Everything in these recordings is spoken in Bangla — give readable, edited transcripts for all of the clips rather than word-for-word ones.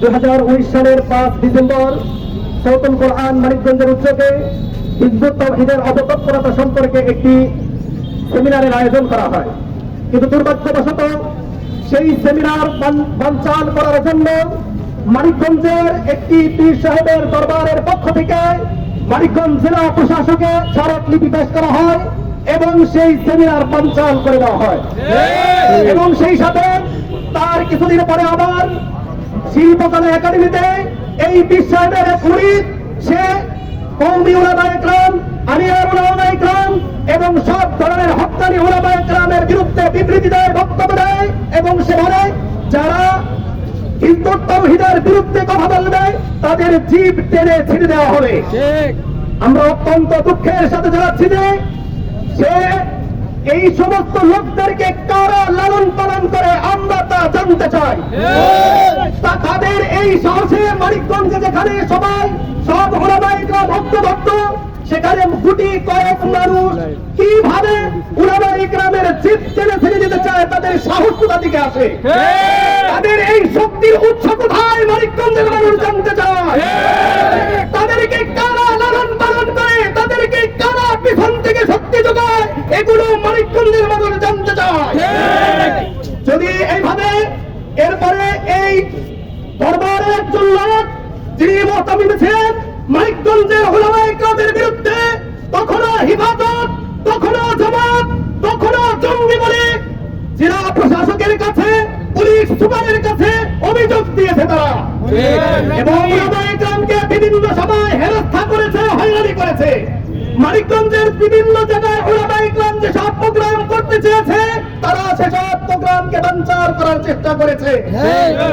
2019 সালের 5 ডিসেম্বর সৌতুল কোরআন মানিকগঞ্জের উদ্যোগে হিজবুত তাওহীদের অবতৎপরতা সম্পর্কে একটি সেমিনারের আয়োজন করা হয়। কিন্তু দুর্ভাগ্যবশত সেই সেমিনার বানচাল করার জন্য মানিকগঞ্জের একটি পীর সাহেবের দরবারের পক্ষ থেকে মানিকগঞ্জ জেলা প্রশাসকে স্মারকলিপি পেশ করা হয় এবং সেই সেমিনার বানচাল করে দেওয়া হয়। এবং সেই সাথে তার কিছুদিন পরে আবার শিল্পকলা একাডেমিতে এই পীর সাহেবের এক মুরিদ সে কওমি উলামায়ে কেরাম, আলিয়ার উলামায়ে কেরাম এবং সব ধরনের হক্কানি উলামায়ে কেরামের বিরুদ্ধে বিবৃতি দেয়, বক্তব্য দেয় এবং সে বলে যারা হিজবুত তাওহীদের বিরুদ্ধে কথা বলবে তাদের জিভ টেনে ছিঁড়ে দেওয়া হবে। আমরা অত্যন্ত দুঃখের সাথে জানাচ্ছি যে সে এই সমস্ত লোকদেরকে কারা লালন পালন করে আমরা তা জানতে চাই। তা তাদের এই সাহসে মানিকগঞ্জে যেখানে সবাই সব উলামায়ে কেরাম ভক্ত সেখানে গুটি কয়েক মানুষ কিভাবে উলামায়ে কেরামের জিভ টেনে ছিঁড়ে দিতে চায় তাদের সাহস কোথা থেকে আসে, তাদের এই শক্তির উৎস কোথায় মানিকগঞ্জের মানুষ জানতে চায়। তাদেরকে কারা লালন পালন করে, তাদেরকে কারা পিছন থেকে শক্তি যোগায়, এগুলো মানিকগঞ্জের মানুষ জানতে চায়। যদি এইভাবে এরপরে এই দরবারে একজন লোক যিনি মোহতামিম ছিলেন মানিকগঞ্জের উলামায়ে কেরামের বিরুদ্ধে তখনও হিফাজত, তখনও জামাত, তখনও জঙ্গি বলে জেলা প্রশাসকের কাছে, পুলিশ সুপারের কাছে অভিযোগ দিয়েছে তারা এবং উলামায়ে কেরামকে বিভিন্ন সময় হেনস্থা করেছে, হয়রানি করেছে। মানিকগঞ্জের বিভিন্ন জায়গায় উলামায়ে কেরাম যেসব প্রোগ্রাম করতে চেয়েছে তারা সেসব প্রোগ্রামকে বানচাল করার চেষ্টা করেছে।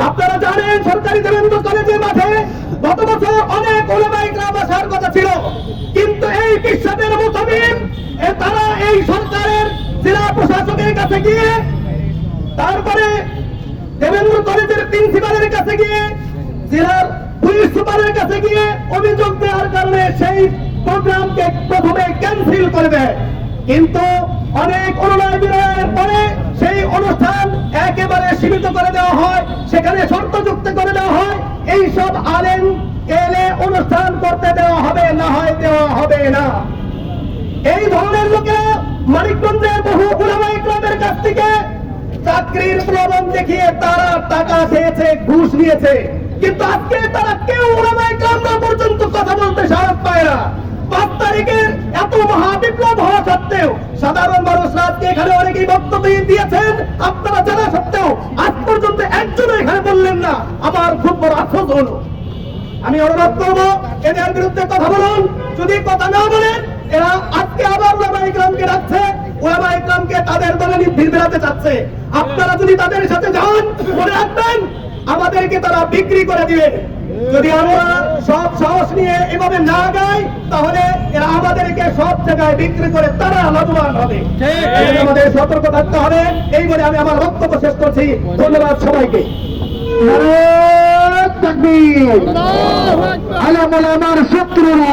আপনারা জানেন সরকারি দেবেন্দ্র কলেজের মাঠে গত বছর অনেক উলামায়ে কেরাম আসার কথা ছিল, কিন্তু এই বিশ্বাসের মোতাবেক তারা এই সরকারের জেলা প্রশাসকের কাছে গিয়ে, তারপরে দেবেন্দ্র কলেজের প্রিন্সিপালের কাছে গিয়ে, জেলার পুলিশ সুপারের কাছে গিয়ে অভিযোগ দেওয়ার কারণে সেই প্রোগ্রামকে প্রথমে ক্যান্সেল করে দেয়। কিন্তু অনেক অনুনয় বিনয়ের পরে সেই অনুষ্ঠান একেবারে সীমিত করে দেওয়া হয়, সেখানে শর্ত যুক্ত করে দেওয়া হয় এইসব আলেম এলে অনুষ্ঠান করতে দেওয়া হবে, না হয় দেওয়া হবে না। এই ধরনের লোকেরা মানিকগঞ্জের বহু উলামায়ে কেরামের কাছ থেকে চাকরির প্রলোভন দেখিয়ে তারা টাকা খেয়েছে, ঘুষ নিয়েছে, কিন্তু আজকে তারা কেউ উলামায়ে কেরামরা পর্যন্ত কথা বলতে সাহস পায় না। 5 তারিখের এত মহাবিপ্লব হওয়া সত্ত্বেও সাধারণ মানুষরা আজকে এখানে অনেকেই বক্তব্য দিয়েছেন, আপনারা জানা সত্ত্বেও আজ পর্যন্ত একজনও এখানে বললেন না। আমার খুব বড় আফসোস হলো। আমি অনুরোধ করবো এদের বিরুদ্ধে কথা বলুন। যদি কথা না বলেন এরা আজকে আবার উলামায়ে কেরামকে ডাকছে, উলামায়ে কেরামকে তাদের দলে নির্ভীর বেড়াতে চাচ্ছে। আপনারা যদি তাদের সাথে যান মনে রাখবেন আমাদেরকে তারা বিক্রি করে দিবে। যদি আমরা সব সাহস নিয়ে এভাবে না গাই তাহলে এরা আমাদেরকে সব জায়গায় বিক্রি করে তারা লাভবান হবে। আমাদের সতর্ক থাকতে হবে। এই বলে আমি আমার বক্তব্য শেষ করছি। ধন্যবাদ সবাইকে। আলেম ওলামার শত্রুরা